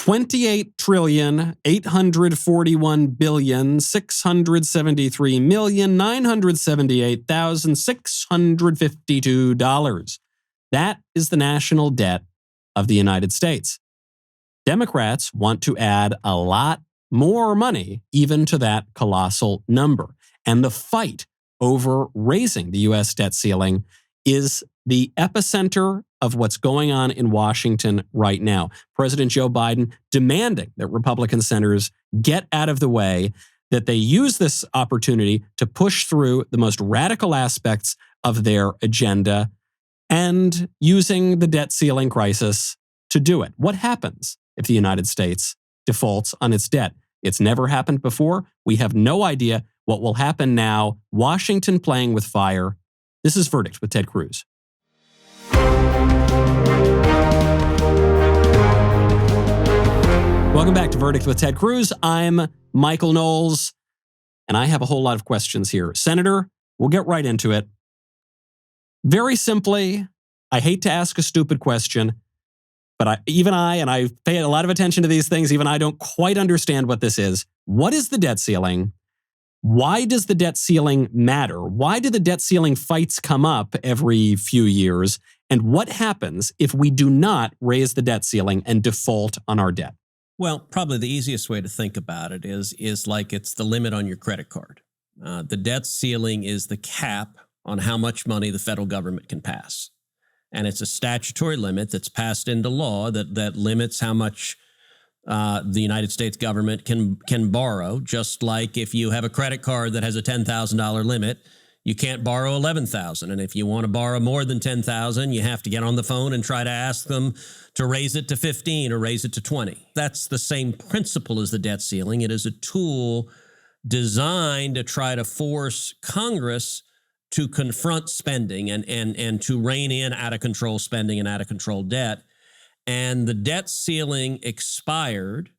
$28,841,673,978,652. That is the national debt of the United States. Democrats want to add a lot more money even to that colossal number. And the fight over raising the U.S. debt ceiling is the epicenter of what's going on in Washington right now. President Joe Biden demanding that Republican senators get out of the way, that they use this opportunity to push through the most radical aspects of their agenda, and using the debt ceiling crisis to do it. What happens if the United States defaults on its debt? It's never happened before. We have no idea what will happen now. Washington playing with fire. This is Verdict with Ted Cruz. Welcome back to Verdict with Ted Cruz. I'm Michael Knowles, and I have a whole lot of questions here. Senator, we'll get right into it. Very simply, I hate to ask a stupid question, but I pay a lot of attention to these things, even I don't quite understand what this is. What is the debt ceiling? Why does the debt ceiling matter? Why do the debt ceiling fights come up every few years? And what happens if we do not raise the debt ceiling and default on our debt? Well, probably the easiest way to think about it is like it's the limit on your credit card. The debt ceiling is the cap on how much money the federal government can pass. And it's a statutory limit that's passed into law that limits how much the United States government can borrow. Just like if you have a credit card that has a $10,000 limit, you can't borrow $11,000. And if you want to borrow more than $10,000, you have to get on the phone and try to ask them to raise it to 15 or raise it to 20. That's the same principle as the debt ceiling. It is a tool designed to try to force Congress to confront spending and to rein in out of control spending and out of control debt. And the debt ceiling expired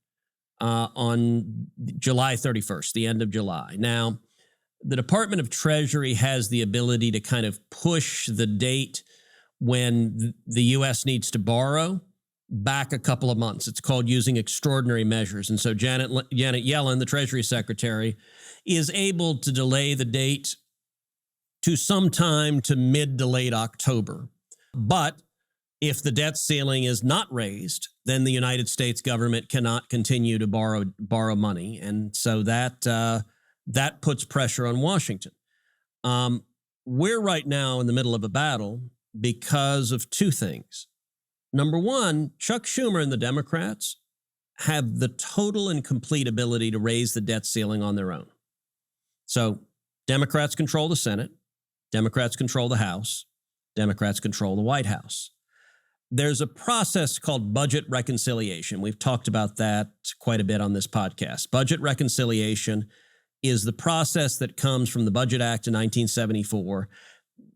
on July 31st, the end of July. Now, the Department of Treasury has the ability to kind of push the date when the U.S. needs to borrow back a couple of months. It's called using extraordinary measures. And so Janet Yellen, the Treasury Secretary, is able to delay the date to sometime to mid to late October. But if the debt ceiling is not raised, then the United States government cannot continue to borrow money. And so that puts pressure on Washington. We're right now in the middle of a battle because of two things. Number one, Chuck Schumer and the Democrats have the total and complete ability to raise the debt ceiling on their own. So Democrats control the Senate. Democrats control the House. Democrats control the White House. There's a process called budget reconciliation. We've talked about that quite a bit on this podcast. Budget reconciliation is the process that comes from the Budget Act of 1974.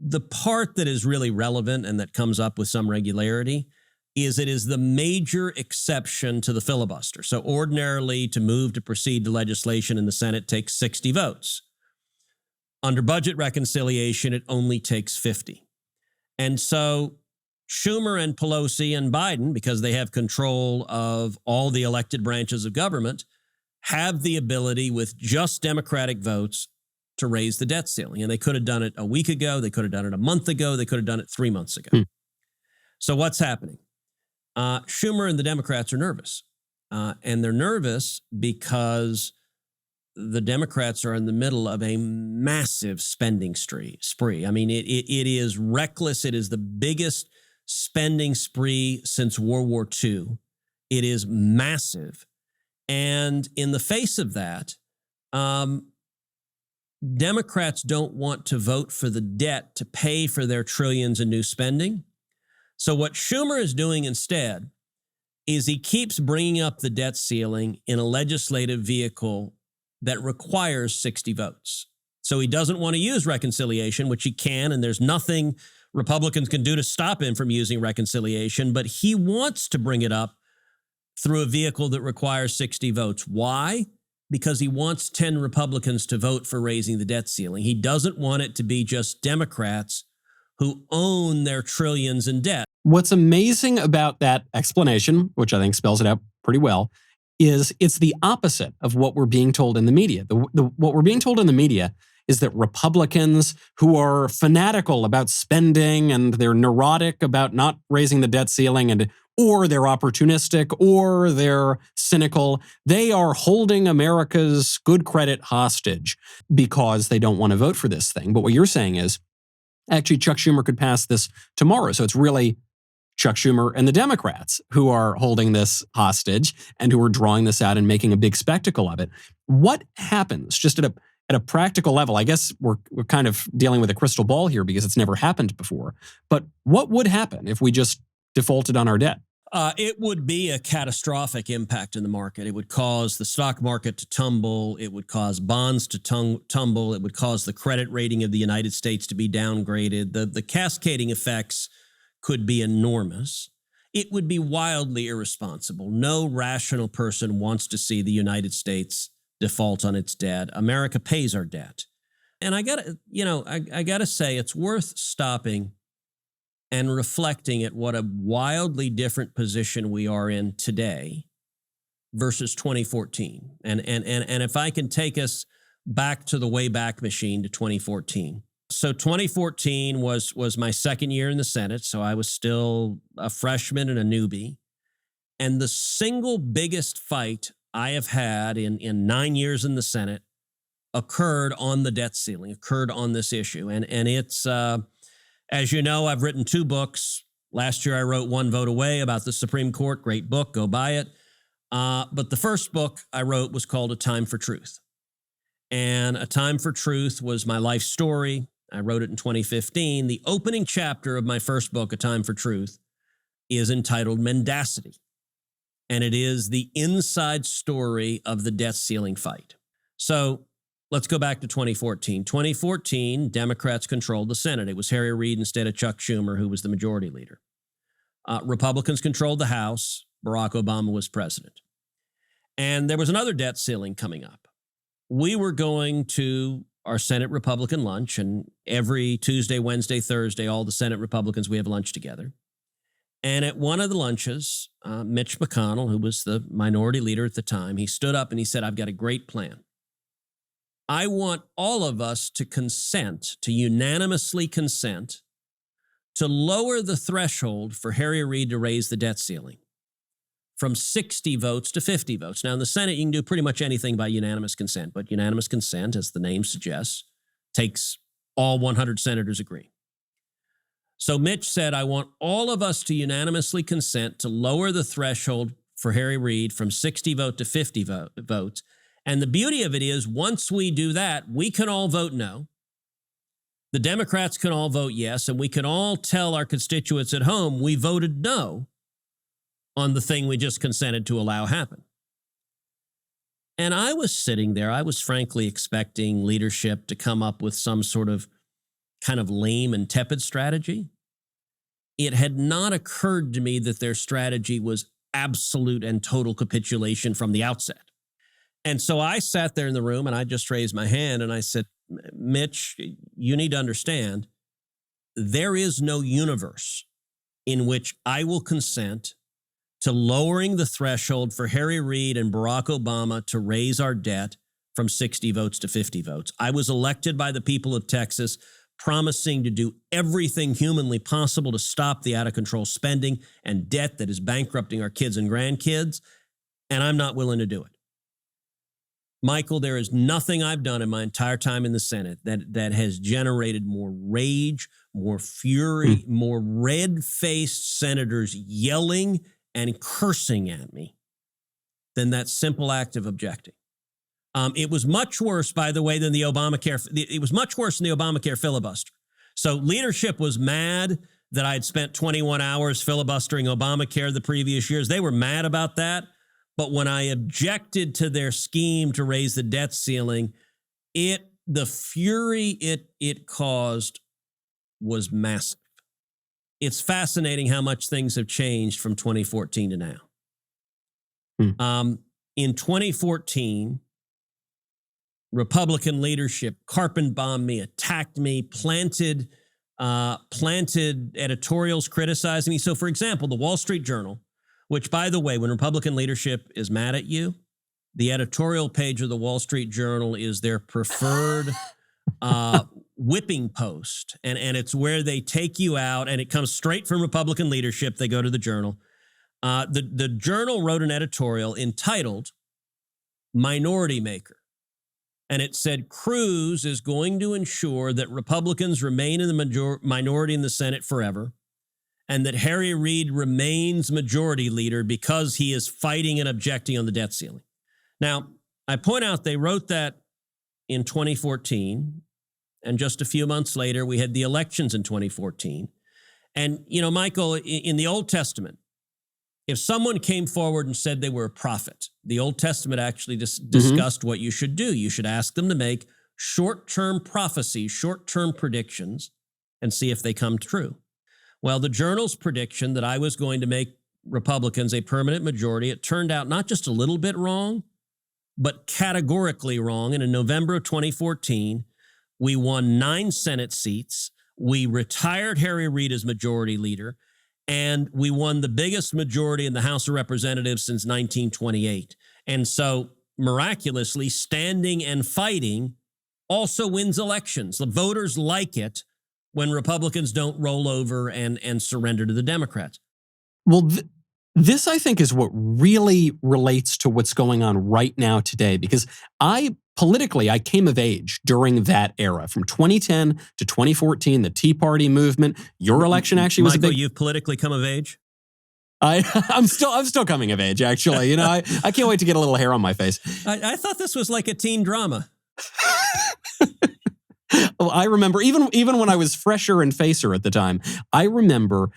The part that is really relevant and that comes up with some regularity is it is the major exception to the filibuster. So ordinarily, to move to proceed to legislation in the Senate takes 60 votes. Under budget reconciliation, it only takes 50. And so Schumer and Pelosi and Biden, because they have control of all the elected branches of government, have the ability with just Democratic votes to raise the debt ceiling. And they could have done it a week ago. They could have done it a month ago. They could have done it 3 months ago. So what's happening? Schumer and the Democrats are nervous. And they're nervous because the Democrats are in the middle of a massive spending spree. I mean, it is reckless. It is the biggest spending spree since World War II. It is massive. And in the face of that, Democrats don't want to vote for the debt to pay for their trillions in new spending. So what Schumer is doing instead is he keeps bringing up the debt ceiling in a legislative vehicle that requires 60 votes. So he doesn't want to use reconciliation, which he can, and there's nothing Republicans can do to stop him from using reconciliation, but he wants to bring it up through a vehicle that requires 60 votes. Why? Because he wants 10 Republicans to vote for raising the debt ceiling. He doesn't want it to be just Democrats who own their trillions in debt. What's amazing about that explanation, which I think spells it out pretty well, is it's the opposite of what we're being told in the media. What we're being told in the media is that Republicans who are fanatical about spending and they're neurotic about not raising the debt ceiling or they're opportunistic or they're cynical, they are holding America's good credit hostage because they don't want to vote for this thing. But what you're saying is, actually, Chuck Schumer could pass this tomorrow. So it's really Chuck Schumer and the Democrats who are holding this hostage and who are drawing this out and making a big spectacle of it. What happens just at a practical level? I guess we're kind of dealing with a crystal ball here because it's never happened before. But what would happen if we just defaulted on our debt? It would be a catastrophic impact in the market. It would cause the stock market to tumble. It would cause bonds to tumble. It would cause the credit rating of the United States to be downgraded. The cascading effects could be enormous. It would be wildly irresponsible. No rational person wants to see the United States default on its debt. America pays our debt. And I gotta say, it's worth stopping and reflecting at what a wildly different position we are in today versus 2014. And if I can take us back to the Wayback Machine to 2014. So 2014 was my second year in the Senate, so I was still a freshman and a newbie. And the single biggest fight I have had in 9 years in the Senate occurred on the debt ceiling, occurred on this issue. And it's, as you know, I've written 2 books. Last year I wrote One Vote Away about the Supreme Court. Great book, go buy it. But the first book I wrote was called A Time for Truth. And A Time for Truth was my life story. I wrote it in 2015. The opening chapter of my first book, A Time for Truth, is entitled Mendacity. And it is the inside story of the debt ceiling fight. So let's go back to 2014. 2014, Democrats controlled the Senate. It was Harry Reid instead of Chuck Schumer, who was the majority leader. Republicans controlled the House. Barack Obama was president. And there was another debt ceiling coming up. We were going to our Senate Republican lunch, and every Tuesday, Wednesday, Thursday, all the Senate Republicans, we have lunch together. And at one of the lunches, Mitch McConnell, who was the minority leader at the time, he stood up and he said, "I've got a great plan. I want all of us to unanimously consent to lower the threshold for Harry Reid to raise the debt ceiling from 60 votes to 50 votes. Now, in the Senate, you can do pretty much anything by unanimous consent, but unanimous consent, as the name suggests, takes all 100 senators agreeing. So Mitch said, I want all of us to unanimously consent to lower the threshold for Harry Reid from 60 vote to 50 votes. And the beauty of it is, once we do that, we can all vote no. The Democrats can all vote yes, and we can all tell our constituents at home we voted no on the thing we just consented to allow happen. And I was sitting there, I was frankly expecting leadership to come up with some sort of kind of lame and tepid strategy. It had not occurred to me that their strategy was absolute and total capitulation from the outset. And so I sat there in the room and I just raised my hand and I said, Mitch, you need to understand, there is no universe in which I will consent to lowering the threshold for Harry Reid and Barack Obama to raise our debt from 60 votes to 50 votes. I was elected by the people of Texas, promising to do everything humanly possible to stop the out-of-control spending and debt that is bankrupting our kids and grandkids, and I'm not willing to do it. Michael, there is nothing I've done in my entire time in the Senate that has generated more rage, more fury, more red-faced senators yelling and cursing at me than that simple act of objecting. It was much worse, by the way, than the Obamacare. It was much worse than the Obamacare filibuster. So leadership was mad that I had spent 21 hours filibustering Obamacare the previous years. They were mad about that. But when I objected to their scheme to raise the debt ceiling, the fury it caused was massive. It's fascinating how much things have changed from 2014 to now. In 2014, Republican leadership carpet-bombed me, attacked me, planted editorials criticizing me. So, for example, the Wall Street Journal which, by the way, when Republican leadership is mad at you, the editorial page of the Wall Street Journal is their preferred whipping post. And it's where they take you out, and it comes straight from Republican leadership. They go to the Journal. The Journal wrote an editorial entitled Minority Maker. And it said, Cruz is going to ensure that Republicans remain in the minority in the Senate forever, and that Harry Reid remains majority leader because he is fighting and objecting on the debt ceiling. Now, I point out they wrote that in 2014, and just a few months later, we had the elections in 2014. And, you know, Michael, in the Old Testament, if someone came forward and said they were a prophet, the Old Testament actually discussed what you should do. You should ask them to make short-term prophecies, short-term predictions, and see if they come true. Well, the Journal's prediction that I was going to make Republicans a permanent majority, it turned out not just a little bit wrong, but categorically wrong. And in November of 2014, we won 9 Senate seats. We retired Harry Reid as majority leader, and we won the biggest majority in the House of Representatives since 1928. And so, miraculously, standing and fighting also wins elections. The voters like it when Republicans don't roll over and surrender to the Democrats. Well, this, I think, is what really relates to what's going on right now today, because politically, I came of age during that era, from 2010 to 2014, the Tea Party movement. Your election actually was Michael, a big... you've politically come of age? I'm still coming of age, actually. You know, I can't wait to get a little hair on my face. I thought this was like a teen drama. Well, I remember, even when I was fresher and facer at the time, I remember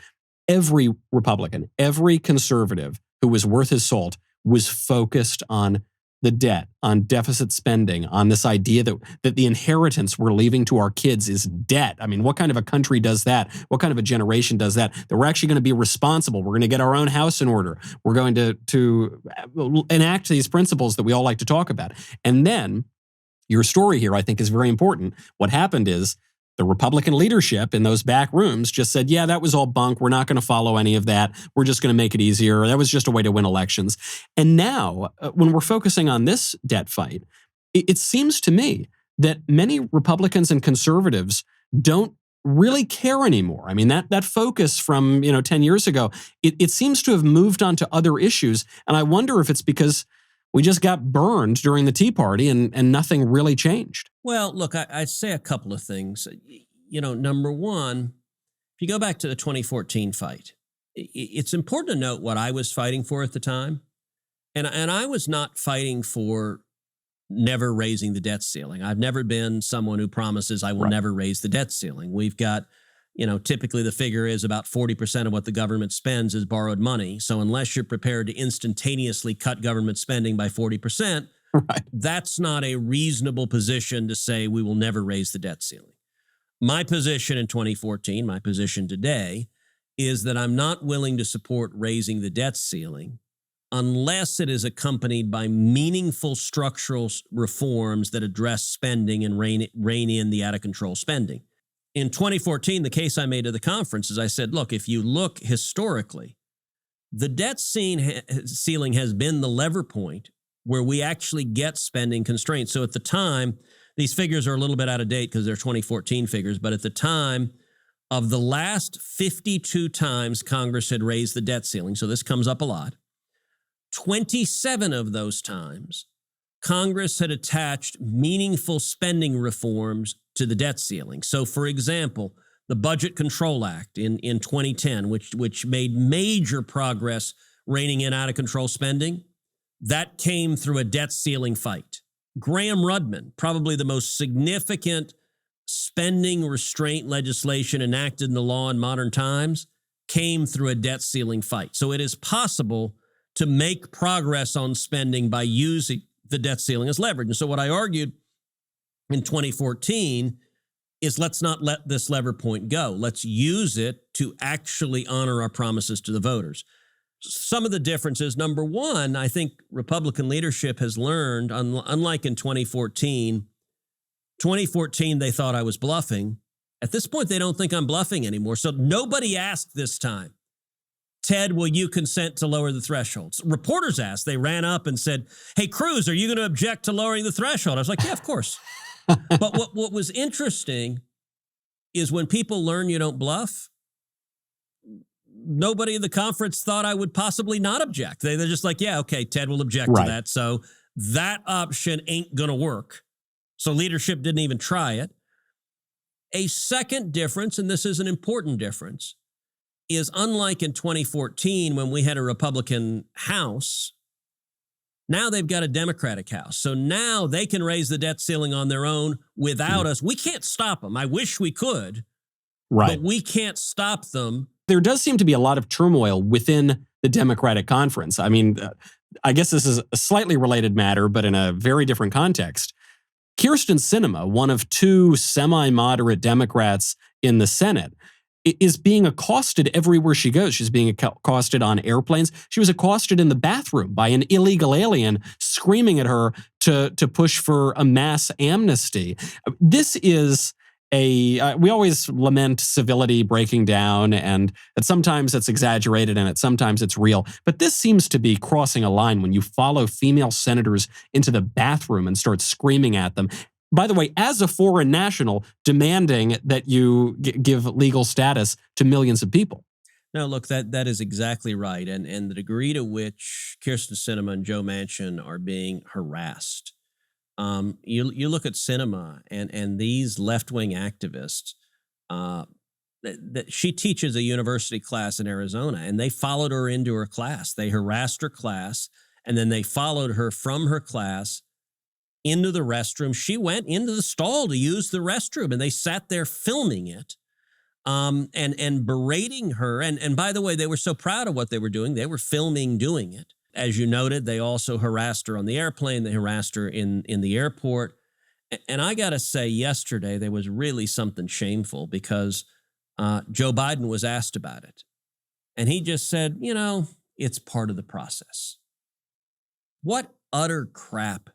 every Republican, every conservative who was worth his salt was focused on the debt, on deficit spending, on this idea that the inheritance we're leaving to our kids is debt. I mean, what kind of a country does that? What kind of a generation does that? That we're actually going to be responsible. We're going to get our own house in order. We're going to enact these principles that we all like to talk about. And then your story here, I think, is very important. What happened is the Republican leadership in those back rooms just said, yeah, that was all bunk. We're not going to follow any of that. We're just going to make it easier. That was just a way to win elections. And now, when we're focusing on this debt fight, it seems to me that many Republicans and conservatives don't really care anymore. I mean, that focus from 10 years ago, it seems to have moved on to other issues. And I wonder if it's because we just got burned during the Tea Party and nothing really changed. Well, look, I'd say a couple of things. Number one, if you go back to the 2014 fight, it's important to note what I was fighting for at the time. And I was not fighting for never raising the debt ceiling. I've never been someone who promises I will never raise the debt ceiling. We've got, typically the figure is about 40% of what the government spends is borrowed money. So unless you're prepared to instantaneously cut government spending by 40%, that's not a reasonable position to say we will never raise the debt ceiling. My position in 2014, my position today, is that I'm not willing to support raising the debt ceiling unless it is accompanied by meaningful structural reforms that address spending and rein in the out-of-control spending. In 2014, the case I made to the conference is I said, look, if you look historically, the debt ceiling has been the lever point where we actually get spending constraints. So at the time, these figures are a little bit out of date because they're 2014 figures, but at the time of the last 52 times Congress had raised the debt ceiling, so this comes up a lot, 27 of those times, Congress had attached meaningful spending reforms to the debt ceiling. So, for example, the Budget Control Act in 2010, which made major progress reining in out-of-control spending, that came through a debt ceiling fight. Gramm-Rudman, probably the most significant spending restraint legislation enacted in the law in modern times, came through a debt ceiling fight. So it is possible to make progress on spending by using the debt ceiling as leverage. And so what I argued in 2014 is let's not let this lever point go. Let's use it to actually honor our promises to the voters. Some of the differences, number one, I think Republican leadership has learned, unlike in 2014, they thought I was bluffing. At this point, they don't think I'm bluffing anymore. So nobody asked this time, Ted, will you consent to lower the thresholds? Reporters asked. They ran up and said, hey, Cruz, are you going to object to lowering the threshold? I was like, yeah, of course. But what was interesting is when people learn you don't bluff, nobody in the conference thought I would possibly not object. They're just like, yeah, okay, Ted will object to that. So that option ain't going to work. So leadership didn't even try it. A second difference, and this is an important difference, is unlike in 2014 when we had a Republican House, now they've got a Democratic House. So now they can raise the debt ceiling on their own without us. We can't stop them. I wish we could, but we can't stop them. There does seem to be a lot of turmoil within the Democratic conference. I mean, I guess this is a slightly related matter, but in a very different context. Kyrsten Sinema, one of two semi-moderate Democrats in the Senate, is being accosted everywhere she goes. She's being accosted on airplanes. She was accosted in the bathroom by an illegal alien screaming at her to push for a mass amnesty. This is we always lament civility breaking down, and that sometimes it's exaggerated and sometimes it's real. But this seems to be crossing a line when you follow female senators into the bathroom and start screaming at them. By the way, as a foreign national, demanding that you give legal status to millions of people. No, look, that is exactly right. And the degree to which Kyrsten Sinema and Joe Manchin are being harassed. You look at Sinema and these left-wing activists, that she teaches a university class in Arizona, and they followed her into her class. They harassed her class, and then they followed her from her class into the restroom. She went into the stall to use the restroom, and they sat there filming it, and berating her. And by the way, they were so proud of what they were doing. They were filming doing it. As you noted, they also harassed her on the airplane. They harassed her in the airport. And I got to say, yesterday, there was really something shameful because Joe Biden was asked about it. And he just said, it's part of the process. What utter crap.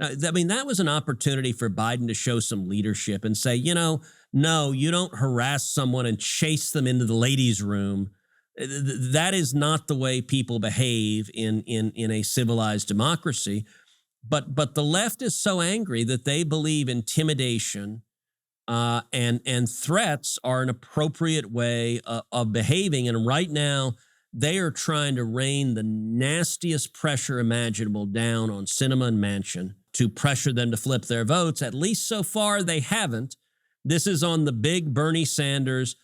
I mean, that was an opportunity for Biden to show some leadership and say, no, you don't harass someone and chase them into the ladies' room. That is not the way people behave in a civilized democracy. But the left is so angry that they believe intimidation and threats are an appropriate way of behaving. And right now, they are trying to rain the nastiest pressure imaginable down on Sinema and Manchin to pressure them to flip their votes. At least so far, they haven't. This is on the big Bernie Sanders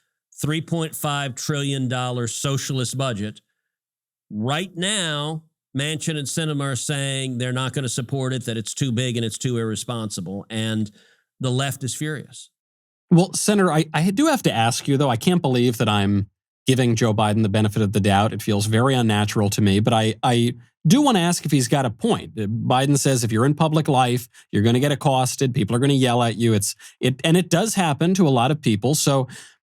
$3.5 trillion socialist budget. Right now, Manchin and Sinema are saying they're not going to support it, that it's too big and it's too irresponsible. And the left is furious. Well, Senator, I do have to ask you, though, I can't believe that I'm giving Joe Biden the benefit of the doubt. It feels very unnatural to me, but I do want to ask if he's got a point. Biden says if you're in public life, you're going to get accosted. People are going to yell at you. And it does happen to a lot of people. So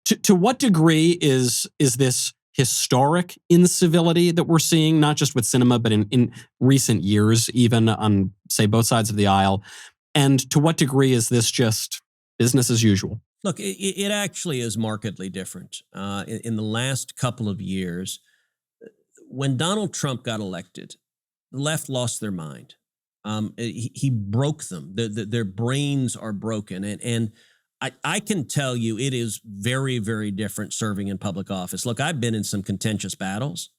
to what degree is this historic incivility that we're seeing, not just with Sinema, but in recent years, even on, say, both sides of the aisle? And to what degree is this just business as usual? Look, it actually is markedly different. In the last couple of years, when Donald Trump got elected, the left lost their mind. He broke them. Their brains are broken. And I can tell you it is very, very different serving in public office. Look, I've been in some contentious battles,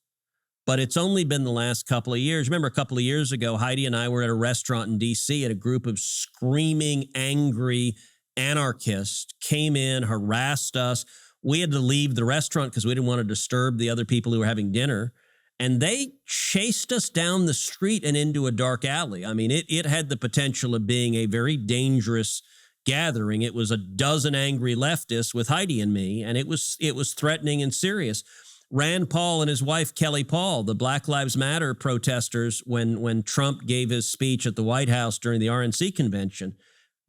but it's only been the last couple of years. Remember, a couple of years ago, Heidi and I were at a restaurant in D.C. and a group of screaming, angry anarchists came in, harassed us. We had to leave the restaurant because we didn't want to disturb the other people who were having dinner. And they chased us down the street and into a dark alley. I mean, it had the potential of being a very dangerous gathering. It was a dozen angry leftists with Heidi and me, and it was threatening and serious. Rand Paul and his wife, Kelly Paul, the Black Lives Matter protesters, when Trump gave his speech at the White House during the RNC convention,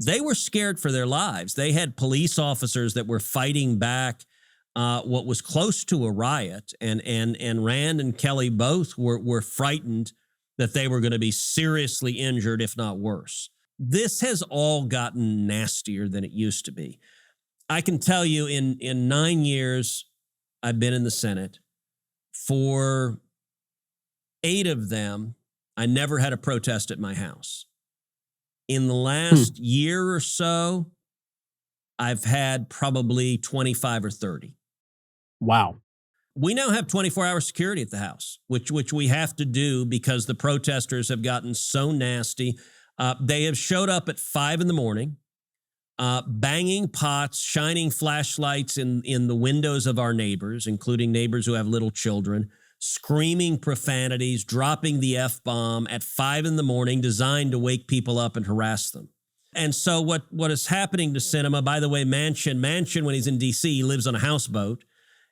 they were scared for their lives. They had police officers that were fighting back what was close to a riot, and Rand and Kelly both were frightened that they were going to be seriously injured, if not worse. This has all gotten nastier than it used to be. I can tell you in 9 years I've been in the Senate, For 8 of them, I never had a protest at my house. In the last year or so, I've had probably 25 or 30. Wow. We now have 24-hour security at the house, which we have to do because the protesters have gotten so nasty. They have showed up at 5 in the morning, banging pots, shining flashlights in the windows of our neighbors, including neighbors who have little children, screaming profanities, dropping the F-bomb at 5 in the morning, designed to wake people up and harass them. And so what is happening to Sinema, by the way, Manchin, when he's in D.C., he lives on a houseboat,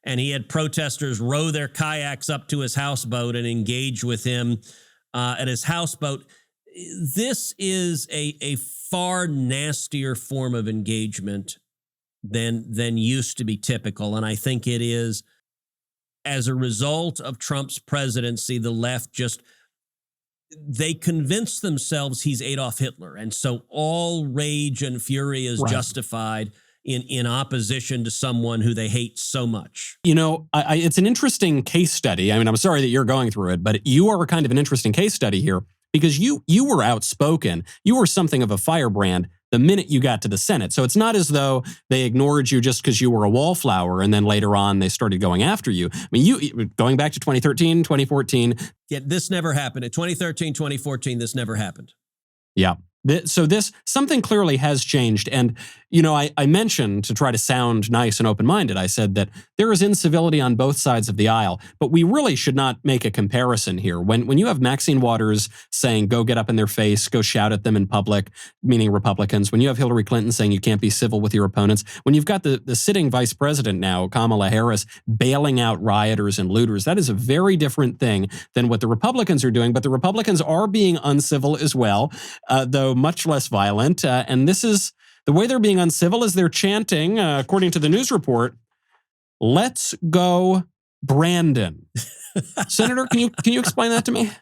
and he had protesters row their kayaks up to his houseboat and engage with him at his houseboat. This is a far nastier form of engagement than used to be typical. And I think it is, as a result of Trump's presidency, the left they convince themselves he's Adolf Hitler. And so all rage and fury is justified in opposition to someone who they hate so much. You know, it's an interesting case study. I mean, I'm sorry that you're going through it, but you are kind of an interesting case study here because you were outspoken. You were something of a firebrand the minute you got to the Senate. So it's not as though they ignored you just because you were a wallflower and then later on they started going after you. I mean, you going back to 2013, 2014. Yeah, this never happened. In 2013, 2014, this never happened. Yeah. So something clearly has changed. And, you know, I mentioned, to try to sound nice and open-minded, I said that there is incivility on both sides of the aisle, but we really should not make a comparison here. When you have Maxine Waters saying, go get up in their face, go shout at them in public, meaning Republicans, when you have Hillary Clinton saying you can't be civil with your opponents, when you've got the sitting vice president now, Kamala Harris, bailing out rioters and looters, that is a very different thing than what the Republicans are doing. But the Republicans are being uncivil as well, though much less violent. And this is the way they're being uncivil is they're chanting, according to the news report, "Let's go, Brandon." Senator, can you explain that to me?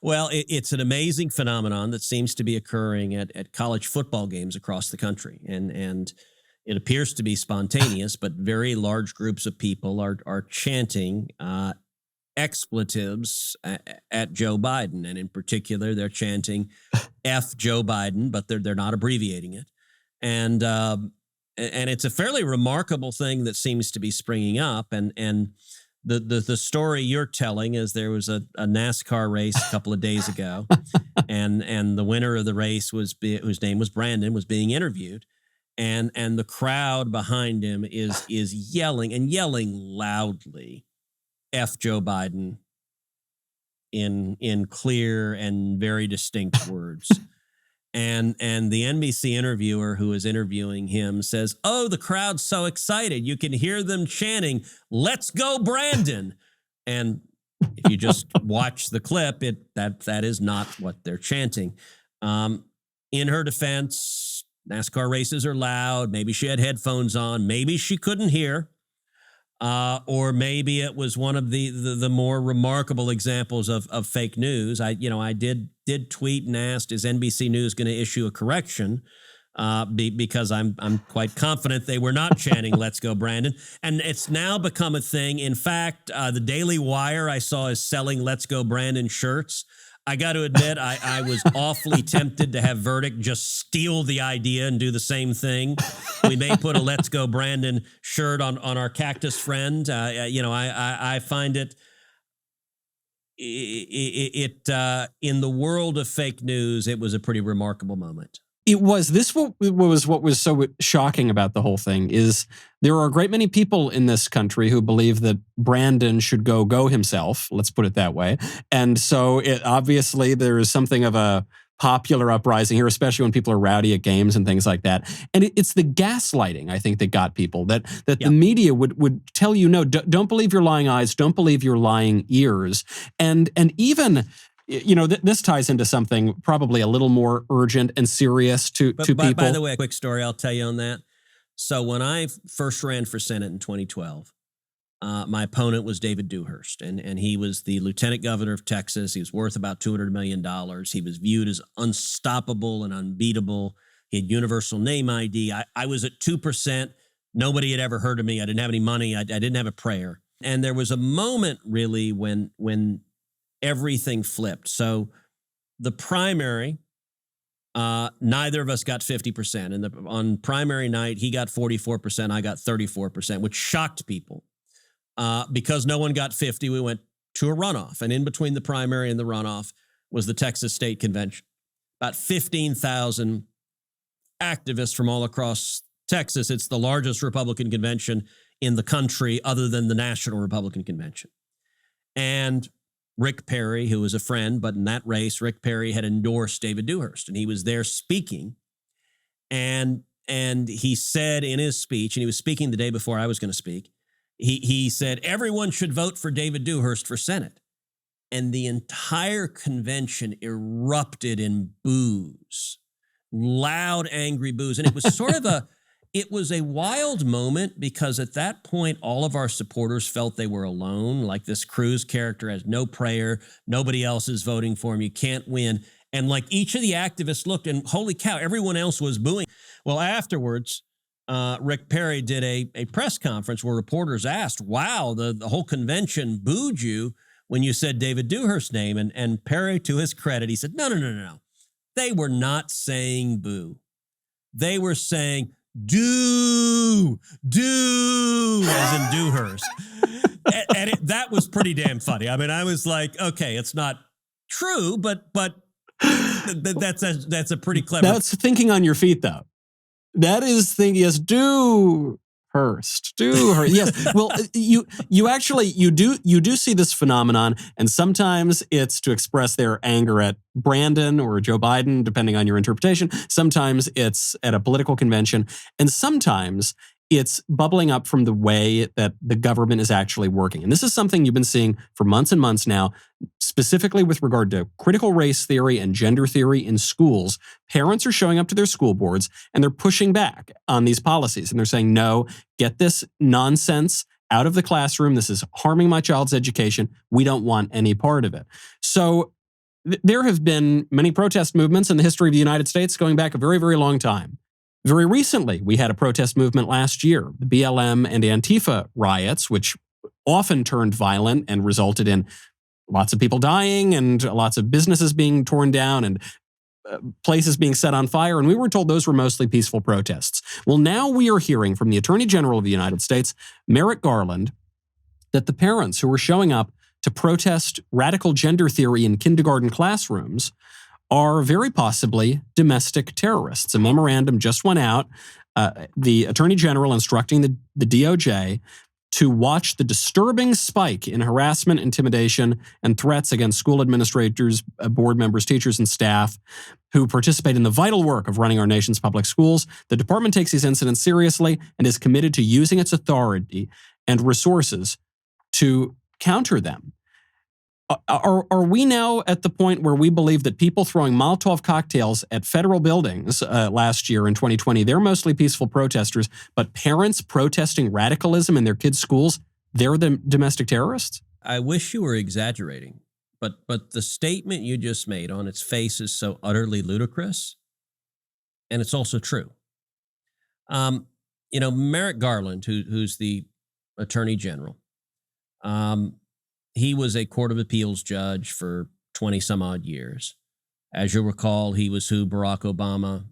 Well, it's an amazing phenomenon that seems to be occurring at college football games across the country. And it appears to be spontaneous, but very large groups of people are chanting expletives at Joe Biden. And in particular, they're chanting F Joe Biden, but they're not abbreviating it. And it's a fairly remarkable thing that seems to be springing up. And the story you're telling is there was a NASCAR race a couple of days ago, and the winner of the race whose name was Brandon, was being interviewed, and the crowd behind him is yelling loudly, F Joe Biden, in clear and very distinct words. And the NBC interviewer who is interviewing him says, "Oh, the crowd's so excited. You can hear them chanting, 'Let's go, Brandon.'" And if you just watch the clip, that is not what they're chanting. In her defense, NASCAR races are loud. Maybe she had headphones on. Maybe she couldn't hear. Or maybe it was one of the more remarkable examples of fake news. I did tweet and asked, is NBC News going to issue a correction? Because I'm quite confident they were not chanting "Let's go, Brandon." And it's now become a thing. In fact, the Daily Wire I saw is selling "Let's go, Brandon" shirts. I got to admit, I was awfully tempted to have Verdict just steal the idea and do the same thing. We may put a "Let's go, Brandon" shirt on our cactus friend. I find it in the world of fake news, it was a pretty remarkable moment. It was. What was so shocking about the whole thing is there are a great many people in this country who believe that Brandon should go himself. Let's put it that way. And so obviously there is something of a popular uprising here, especially when people are rowdy at games and things like that. And it's the gaslighting, I think, that got people, that the media would tell you, no, don't believe your lying eyes, don't believe your lying ears. And even, you know, this ties into something probably a little more urgent and serious to people. By the way, a quick story I'll tell you on that. So when I first ran for Senate in 2012, my opponent was David Dewhurst, and he was the lieutenant governor of Texas. He was worth about $200 million. He was viewed as unstoppable and unbeatable. He had universal name ID. I was at 2%. Nobody had ever heard of me. I didn't have any money. I didn't have a prayer. And there was a moment really when everything flipped. So the primary, neither of us got 50%. And on primary night, he got 44%, I got 34%, which shocked people. Because no one got 50, we went to a runoff. And in between the primary and the runoff was the Texas State Convention. About 15,000 activists from all across Texas. It's the largest Republican convention in the country other than the National Republican Convention. And Rick Perry, who was a friend, but in that race, Rick Perry had endorsed David Dewhurst, and he was there speaking. And he said in his speech, and he was speaking the day before I was going to speak, he said, everyone should vote for David Dewhurst for Senate. And the entire convention erupted in boos, loud, angry boos. And it was sort of it was a wild moment because at that point, all of our supporters felt they were alone. Like this Cruz character has no prayer. Nobody else is voting for him. You can't win. And like each of the activists looked and holy cow, everyone else was booing. Well, afterwards, Rick Perry did a press conference where reporters asked, wow, the whole convention booed you when you said David Dewhurst's name. And Perry, to his credit, he said, no. They were not saying boo. They were saying do, as in Dewhurst. And that was pretty damn funny. I mean, I was like, okay, it's not true, but that's a pretty clever. That's thinking on your feet, though. That is thinking, yes, Dewhurst. Yes. Well, you do see this phenomenon, and sometimes it's to express their anger at Brandon or Joe Biden, depending on your interpretation. Sometimes it's at a political convention, and sometimes it's bubbling up from the way that the government is actually working. And this is something you've been seeing for months and months now, specifically with regard to critical race theory and gender theory in schools. Parents are showing up to their school boards and they're pushing back on these policies. And they're saying, no, get this nonsense out of the classroom. This is harming my child's education. We don't want any part of it. So there have been many protest movements in the history of the United States going back a very, very long time. Very recently, we had a protest movement last year, the BLM and Antifa riots, which often turned violent and resulted in lots of people dying and lots of businesses being torn down and places being set on fire. And we were told those were mostly peaceful protests. Well, now we are hearing from the Attorney General of the United States, Merrick Garland, that the parents who were showing up to protest radical gender theory in kindergarten classrooms are very possibly domestic terrorists. A memorandum just went out, the Attorney General instructing the DOJ to watch the disturbing spike in harassment, intimidation, and threats against school administrators, board members, teachers, and staff who participate in the vital work of running our nation's public schools. The department takes these incidents seriously and is committed to using its authority and resources to counter them. Are we now at the point where we believe that people throwing Molotov cocktails at federal buildings last year in 2020, they're mostly peaceful protesters, but parents protesting radicalism in their kids' schools, they're the domestic terrorists? I wish you were exaggerating, but the statement you just made on its face is so utterly ludicrous, and it's also true. Merrick Garland, who's the Attorney General, he was a Court of Appeals judge for 20 some odd years. As you'll recall, he was who Barack Obama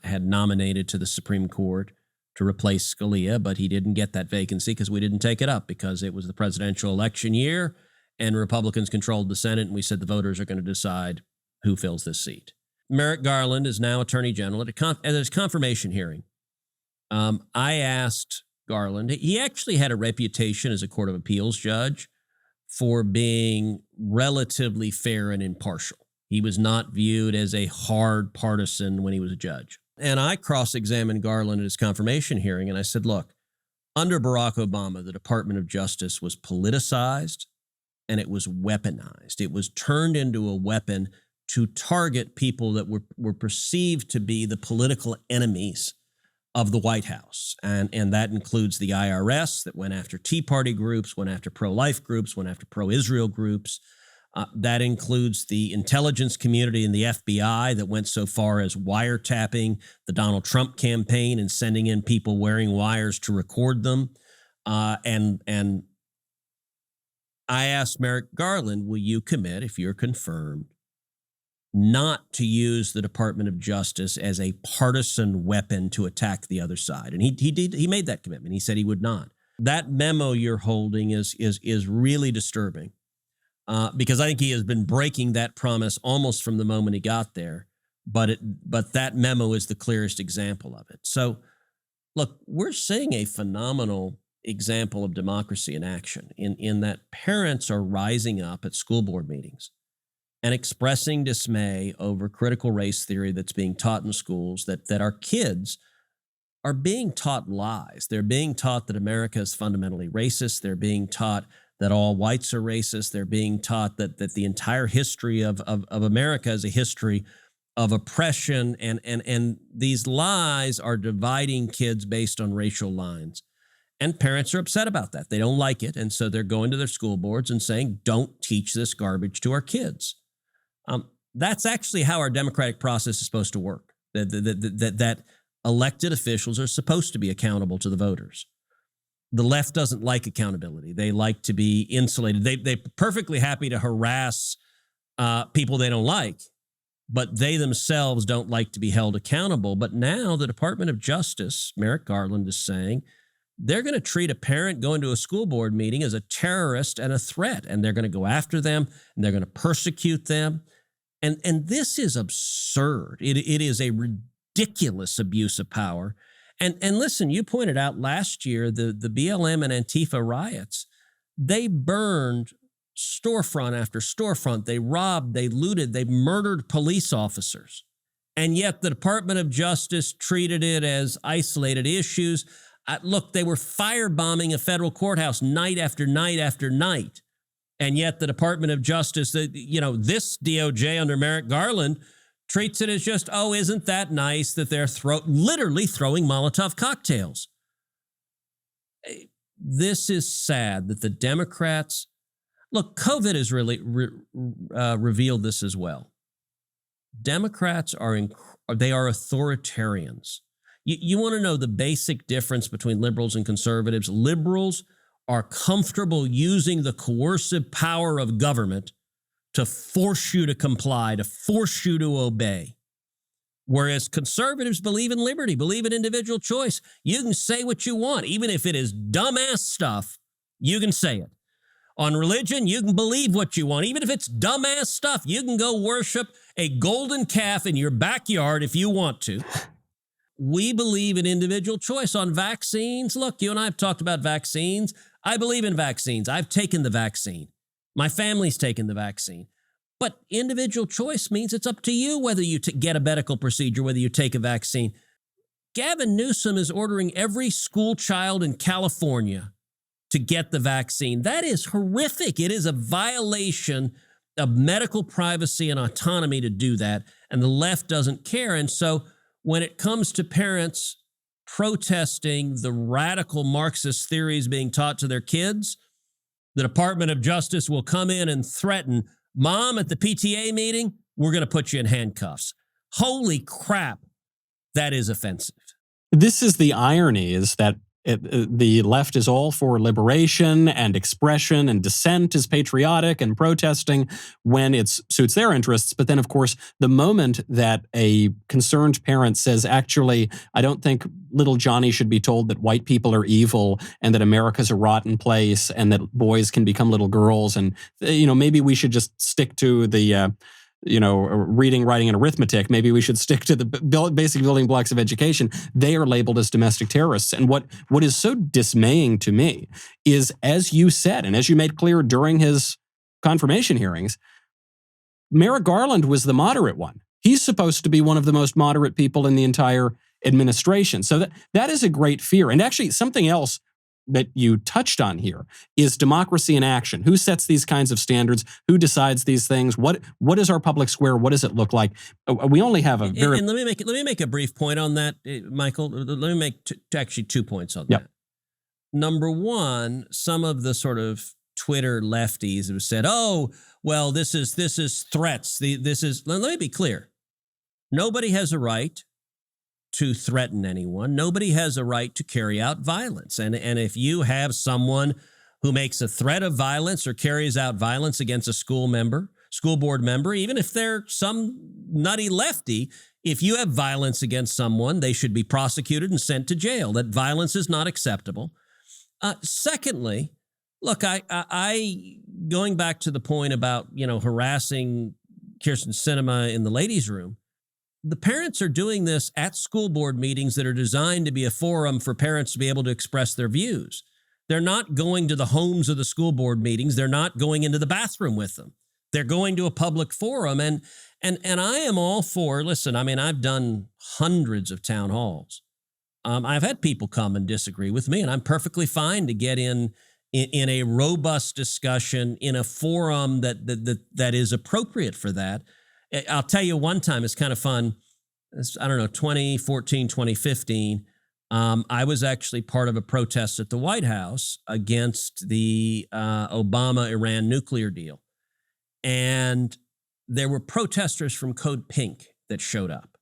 had nominated to the Supreme Court to replace Scalia, but he didn't get that vacancy because we didn't take it up because it was the presidential election year and Republicans controlled the Senate, and we said the voters are going to decide who fills this seat. Merrick Garland is now Attorney General. At his confirmation hearing, I asked Garland, he actually had a reputation as a Court of Appeals judge for being relatively fair and impartial. He was not viewed as a hard partisan when he was a judge. And I cross-examined Garland at his confirmation hearing, and I said, look, under Barack Obama, the Department of Justice was politicized and it was weaponized. It was turned into a weapon to target people that were perceived to be the political enemies of the White House. And that includes the IRS that went after Tea Party groups, went after pro-life groups, went after pro-Israel groups. That includes the intelligence community and the FBI that went so far as wiretapping the Donald Trump campaign and sending in people wearing wires to record them. And I asked Merrick Garland, will you commit, if you're confirmed, not to use the Department of Justice as a partisan weapon to attack the other side? And he made that commitment. He said he would not. That memo you're holding is really disturbing because I think he has been breaking that promise almost from the moment he got there. But that memo is the clearest example of it. So, look, we're seeing a phenomenal example of democracy in action in that parents are rising up at school board meetings and expressing dismay over critical race theory that's being taught in schools, that our kids are being taught lies. They're being taught that America is fundamentally racist. They're being taught that all whites are racist. They're being taught that the entire history of America is a history of oppression, and these lies are dividing kids based on racial lines. And parents are upset about that. They don't like it, and so they're going to their school boards and saying, don't teach this garbage to our kids. That's actually how our democratic process is supposed to work, that elected officials are supposed to be accountable to the voters. The left doesn't like accountability. They like to be insulated. They're perfectly happy to harass people they don't like, but they themselves don't like to be held accountable. But now the Department of Justice, Merrick Garland, is saying they're going to treat a parent going to a school board meeting as a terrorist and a threat, and they're going to go after them, and they're going to persecute them. And this is absurd. It is a ridiculous abuse of power. And listen, you pointed out last year the BLM and Antifa riots, they burned storefront after storefront. They robbed, they looted, they murdered police officers. And yet the Department of Justice treated it as isolated issues. Look, they were firebombing a federal courthouse night after night after night. And yet the Department of Justice, this DOJ under Merrick Garland treats it as just, oh, isn't that nice that they're literally throwing Molotov cocktails. This is sad that the Democrats, look, COVID has really revealed this as well. Democrats are authoritarians. You want to know the basic difference between liberals and conservatives? Liberals are comfortable using the coercive power of government to force you to comply, to force you to obey. Whereas conservatives believe in liberty, believe in individual choice. You can say what you want. Even if it is dumbass stuff, you can say it. On religion, you can believe what you want. Even if it's dumbass stuff, you can go worship a golden calf in your backyard if you want to. We believe in individual choice. On vaccines, look, you and I have talked about vaccines. I believe in vaccines. I've taken the vaccine. My family's taken the vaccine. But individual choice means it's up to you whether you get a medical procedure, whether you take a vaccine. Gavin Newsom is ordering every school child in California to get the vaccine. That is horrific. It is a violation of medical privacy and autonomy to do that, and the left doesn't care. And so when it comes to parents protesting the radical Marxist theories being taught to their kids, the Department of Justice will come in and threaten, Mom, at the PTA meeting, we're going to put you in handcuffs. Holy crap, that is offensive. This is the irony, is that the left is all for liberation and expression, and dissent is patriotic and protesting when it suits their interests. But then, of course, the moment that a concerned parent says, actually, I don't think little Johnny should be told that white people are evil and that America's a rotten place and that boys can become little girls, and maybe we should just stick to the reading, writing, and arithmetic. Maybe we should stick to the basic building blocks of education. They are labeled as domestic terrorists. And what is so dismaying to me is, as you said, and as you made clear during his confirmation hearings, Merrick Garland was the moderate one. He's supposed to be one of the most moderate people in the entire administration. So that is a great fear. And actually, something else that you touched on here is democracy in action. Who sets these kinds of standards? Who decides these things? What is our public square? What does it look like? We only have a very... And let me make a brief point on that, Michael. Let me make actually 2 points on that. Number one, some of the sort of Twitter lefties have said, "Oh, well, this is threats. Let me be clear. Nobody has a right to threaten anyone. Nobody has a right to carry out violence. And if you have someone who makes a threat of violence or carries out violence against a school board member, even if they're some nutty lefty, if you have violence against someone, they should be prosecuted and sent to jail. That violence is not acceptable. Secondly, look, I going back to the point about, harassing Kirsten Sinema in the ladies' room, the parents are doing this at school board meetings that are designed to be a forum for parents to be able to express their views. They're not going to the homes of the school board meetings. They're not going into the bathroom with them. They're going to a public forum. And I am all for, listen, I mean, I've done hundreds of town halls. I've had people come and disagree with me, and I'm perfectly fine to get in a robust discussion in a forum that is appropriate for that. I'll tell you one time, it's kind of fun. I don't know, 2014, 2015. I was actually part of a protest at the White House against the Obama-Iran nuclear deal. And there were protesters from Code Pink that showed up.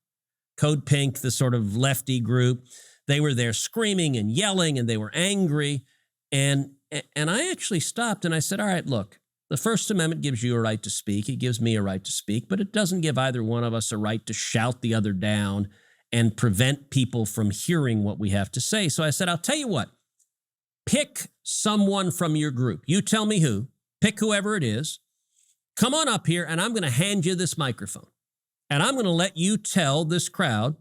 Code Pink, the sort of lefty group, they were there screaming and yelling, and they were angry. And I actually stopped and I said, all right, look, the First Amendment gives you a right to speak. It gives me a right to speak, but it doesn't give either one of us a right to shout the other down and prevent people from hearing what we have to say. So I said, I'll tell you what, pick someone from your group. You tell me who, pick whoever it is, come on up here, and I'm going to hand you this microphone. And I'm going to let you tell this crowd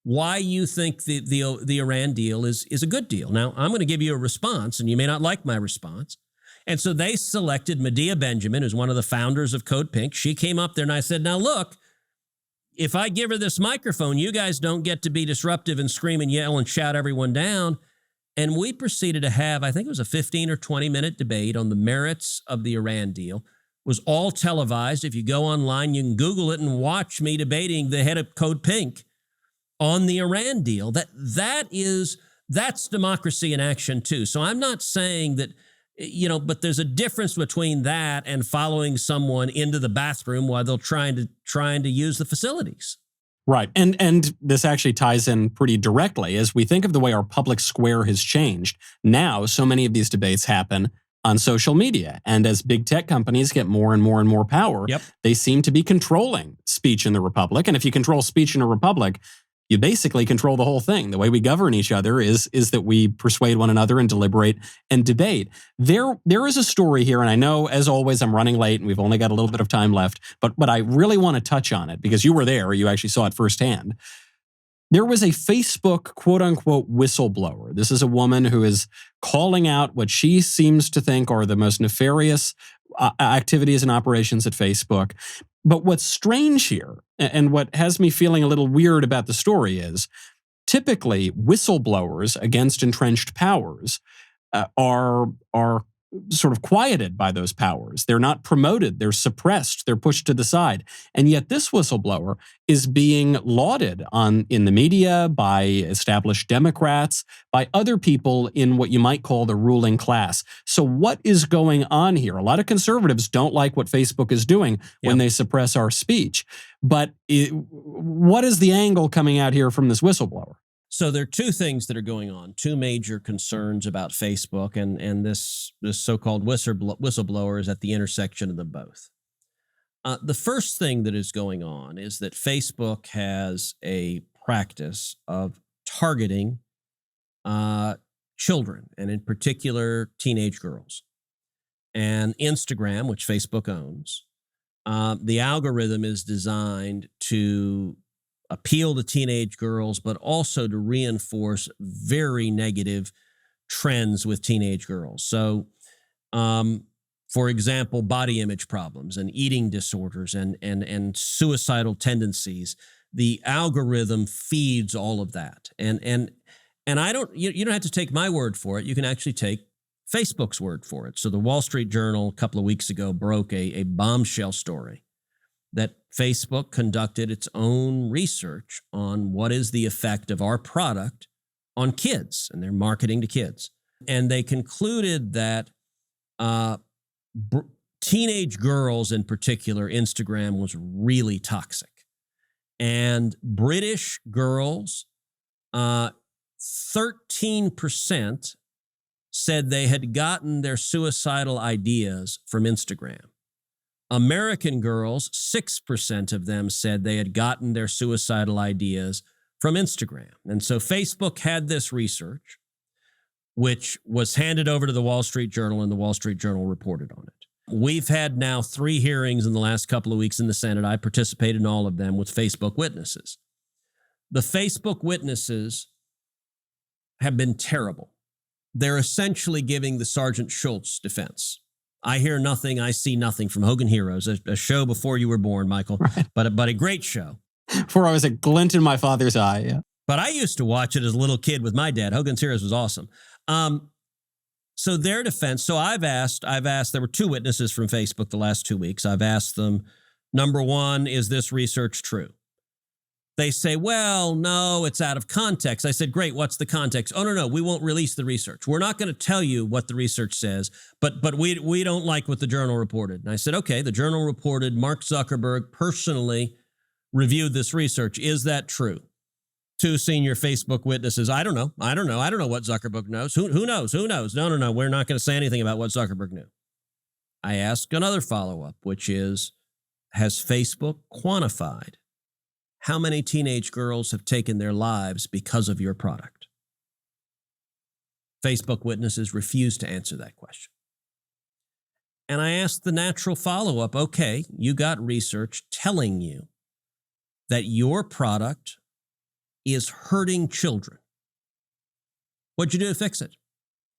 why you think the Iran deal is a good deal. Now, I'm going to give you a response, and you may not like my response. And so they selected Medea Benjamin, who's one of the founders of Code Pink. She came up there, and I said, now look, if I give her this microphone, you guys don't get to be disruptive and scream and yell and shout everyone down. And we proceeded to have, I think it was a 15 or 20-minute debate on the merits of the Iran deal. It was all televised. If you go online, you can Google it and watch me debating the head of Code Pink on the Iran deal. That's democracy in action too. So I'm not saying that, but there's a difference between that and following someone into the bathroom while they're trying to use the facilities. Right. And this actually ties in pretty directly as we think of the way our public square has changed. Now, so many of these debates happen on social media. And as big tech companies get more and more and more power, They seem to be controlling speech in the republic. And if you control speech in a republic, you basically control the whole thing. The way we govern each other is that we persuade one another and deliberate and debate. There is a story here, and I know, as always, I'm running late and we've only got a little bit of time left, but I really want to touch on it because you were there. You actually saw it firsthand. There was a Facebook quote-unquote whistleblower. This is a woman who is calling out what she seems to think are the most nefarious activities and operations at Facebook. But what's strange here, and what has me feeling a little weird about the story is, typically whistleblowers against entrenched powers are sort of quieted by those powers. They're not promoted. They're suppressed. They're pushed to the side. And yet this whistleblower is being lauded in the media by established Democrats, by other people in what you might call the ruling class. So what is going on here? A lot of conservatives don't like what Facebook is doing when they suppress our speech. But what is the angle coming out here from this whistleblower? So there are two things that are going on, two major concerns about Facebook, and this so-called whistleblower is at the intersection of them both. The first thing that is going on is that Facebook has a practice of targeting children, and in particular, teenage girls. And Instagram, which Facebook owns, the algorithm is designed to appeal to teenage girls, but also to reinforce very negative trends with teenage girls. So, for example, body image problems and eating disorders and suicidal tendencies. The algorithm feeds all of that. And you don't have to take my word for it. You can actually take Facebook's word for it. So the Wall Street Journal a couple of weeks ago broke a bombshell story that Facebook conducted its own research on what is the effect of our product on kids and their marketing to kids. And they concluded that teenage girls in particular, Instagram was really toxic. And British girls, 13% said they had gotten their suicidal ideas from Instagram. American girls, 6% of them said they had gotten their suicidal ideas from Instagram. And so Facebook had this research, which was handed over to the Wall Street Journal, and the Wall Street Journal reported on it. We've had now 3 hearings in the last couple of weeks in the Senate. I participated in all of them with Facebook witnesses. The Facebook witnesses have been terrible. They're essentially giving the Sergeant Schultz defense. I hear nothing, I see nothing from Hogan Heroes, a show before you were born, Michael, right. but a great show. Before I was a glint in my father's eye, yeah. But I used to watch it as a little kid with my dad. Hogan's Heroes was awesome. So their defense, so I've asked, there were 2 witnesses from Facebook the last 2 weeks. I've asked them, number 1, is this research true? They say, well, no, it's out of context. I said, great, what's the context? Oh, no, we won't release the research. We're not going to tell you what the research says, but we don't like what the Journal reported. And I said, okay, the Journal reported Mark Zuckerberg personally reviewed this research. Is that true? 2 senior Facebook witnesses, I don't know what Zuckerberg knows. Who knows? No, we're not going to say anything about what Zuckerberg knew. I asked another follow-up, which is, has Facebook quantified how many teenage girls have taken their lives because of your product? Facebook witnesses refused to answer that question. And I asked the natural follow-up, okay, you got research telling you that your product is hurting children. What'd you do to fix it?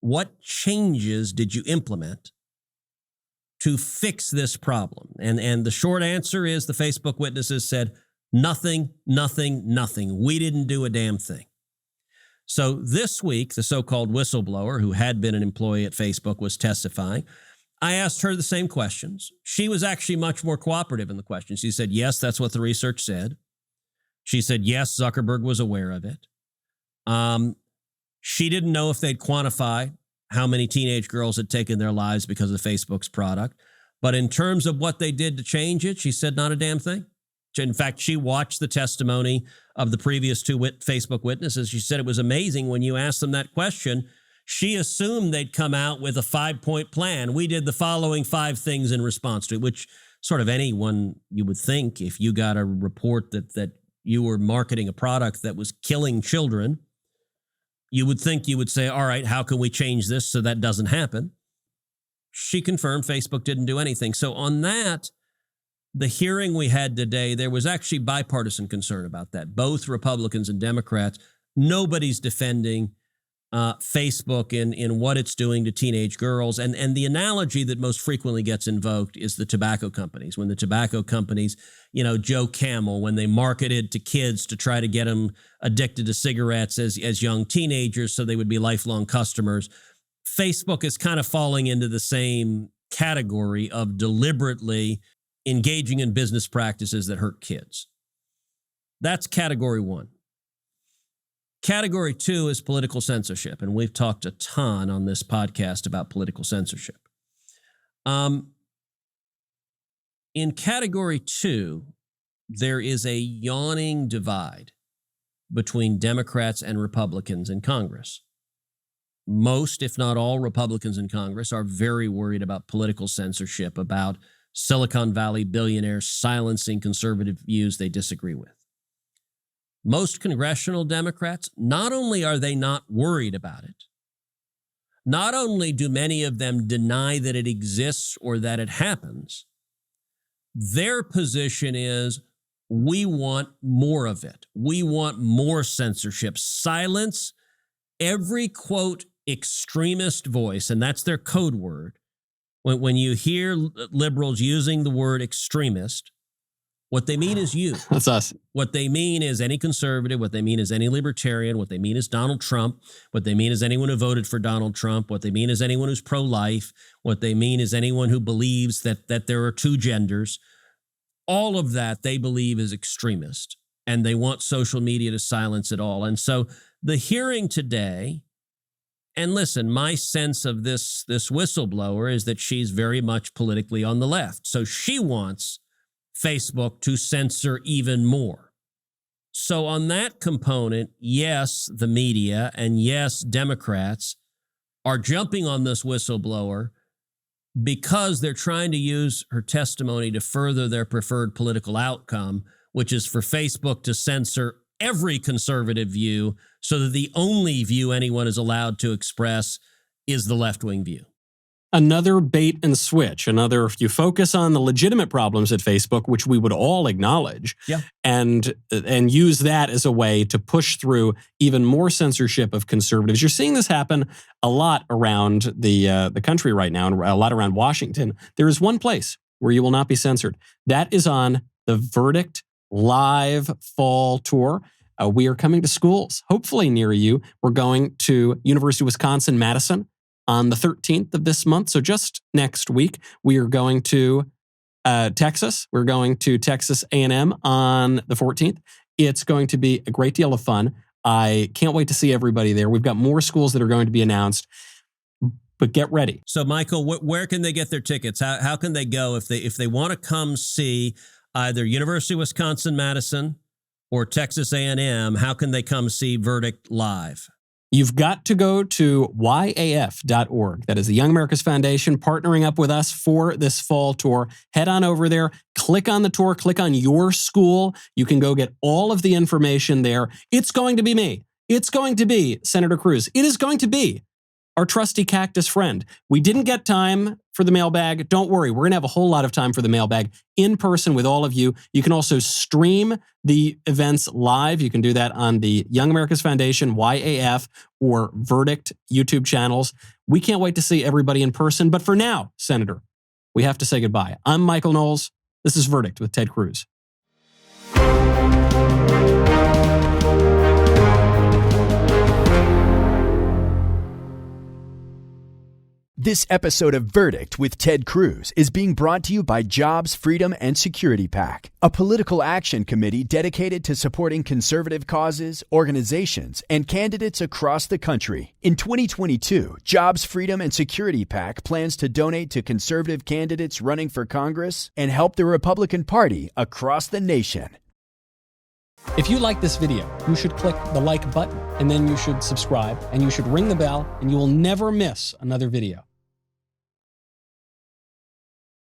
What changes did you implement to fix this problem? And the short answer is the Facebook witnesses said, nothing. We didn't do a damn thing. So this week, the so-called whistleblower, who had been an employee at Facebook, was testifying. I asked her the same questions. She was actually much more cooperative in the questions. She said, yes, that's what the research said. She said, yes, Zuckerberg was aware of it. She didn't know if they'd quantify how many teenage girls had taken their lives because of Facebook's product. But in terms of what they did to change it, she said not a damn thing. In fact, she watched the testimony of the previous 2 Facebook witnesses. She said it was amazing when you asked them that question. She assumed they'd come out with a 5-point plan. We did the following 5 things in response to it, which sort of anyone you would think, if you got a report that you were marketing a product that was killing children, you would think you would say, all right, how can we change this so that doesn't happen? She confirmed Facebook didn't do anything. So on that, the hearing we had today, there was actually bipartisan concern about that. Both Republicans and Democrats, nobody's defending Facebook in what it's doing to teenage girls. And the analogy that most frequently gets invoked is the tobacco companies. When the tobacco companies, Joe Camel, when they marketed to kids to try to get them addicted to cigarettes as young teenagers so they would be lifelong customers, Facebook is kind of falling into the same category of deliberately engaging in business practices that hurt kids. That's category 1. Category 2 is political censorship, and we've talked a ton on this podcast about political censorship. In category 2, there is a yawning divide between Democrats and Republicans in Congress. Most, if not all, Republicans in Congress are very worried about political censorship, about Silicon Valley billionaires silencing conservative views they disagree with. Most congressional Democrats, not only are they not worried about it, not only do many of them deny that it exists or that it happens, their position is, we want more of it. We want more censorship. Silence every, quote, extremist voice, and that's their code word. When you hear liberals using the word extremist, what they mean is you. That's us. What they mean is any conservative. What they mean is any libertarian. What they mean is Donald Trump. What they mean is anyone who voted for Donald Trump. What they mean is anyone who's pro-life. What they mean is anyone who believes that there are 2 genders. All of that they believe is extremist, and they want social media to silence it all. And so the hearing today, and listen, my sense of this whistleblower is that she's very much politically on the left. So she wants Facebook to censor even more. So on that component, yes, the media, and yes, Democrats are jumping on this whistleblower because they're trying to use her testimony to further their preferred political outcome, which is for Facebook to censor every conservative view so that the only view anyone is allowed to express is the left-wing view. Another bait and switch. Another, if you focus on the legitimate problems at Facebook, which we would all acknowledge, and use that as a way to push through even more censorship of conservatives. You're seeing this happen a lot around the country right now, and a lot around Washington. There is one place where you will not be censored. That is on the Verdict Live Fall Tour. We are coming to schools, hopefully near you. We're going to University of Wisconsin-Madison on the 13th of this month. So just next week, we are going to Texas. We're going to Texas A&M on the 14th. It's going to be a great deal of fun. I can't wait to see everybody there. We've got more schools that are going to be announced, but get ready. So, Michael, where can they get their tickets? How can they go if they want to come see either University of Wisconsin-Madison or Texas A&M? How can they come see Verdict live? You've got to go to YAF.org. That is the Young America's Foundation partnering up with us for this fall tour. Head on over there, click on the tour, click on your school. You can go get all of the information there. It's going to be me. It's going to be Senator Cruz. It is going to be our trusty cactus friend. We didn't get time for the mailbag. Don't worry, we're going to have a whole lot of time for the mailbag in person with all of you. You can also stream the events live. You can do that on the Young America's Foundation, YAF, or Verdict YouTube channels. We can't wait to see everybody in person. But for now, Senator, we have to say goodbye. I'm Michael Knowles. This is Verdict with Ted Cruz. This episode of Verdict with Ted Cruz is being brought to you by Jobs, Freedom, and Security PAC, a political action committee dedicated to supporting conservative causes, organizations, and candidates across the country. In 2022, Jobs, Freedom, and Security PAC plans to donate to conservative candidates running for Congress and help the Republican Party across the nation. If you like this video, you should click the like button, and then you should subscribe, and you should ring the bell, and you will never miss another video.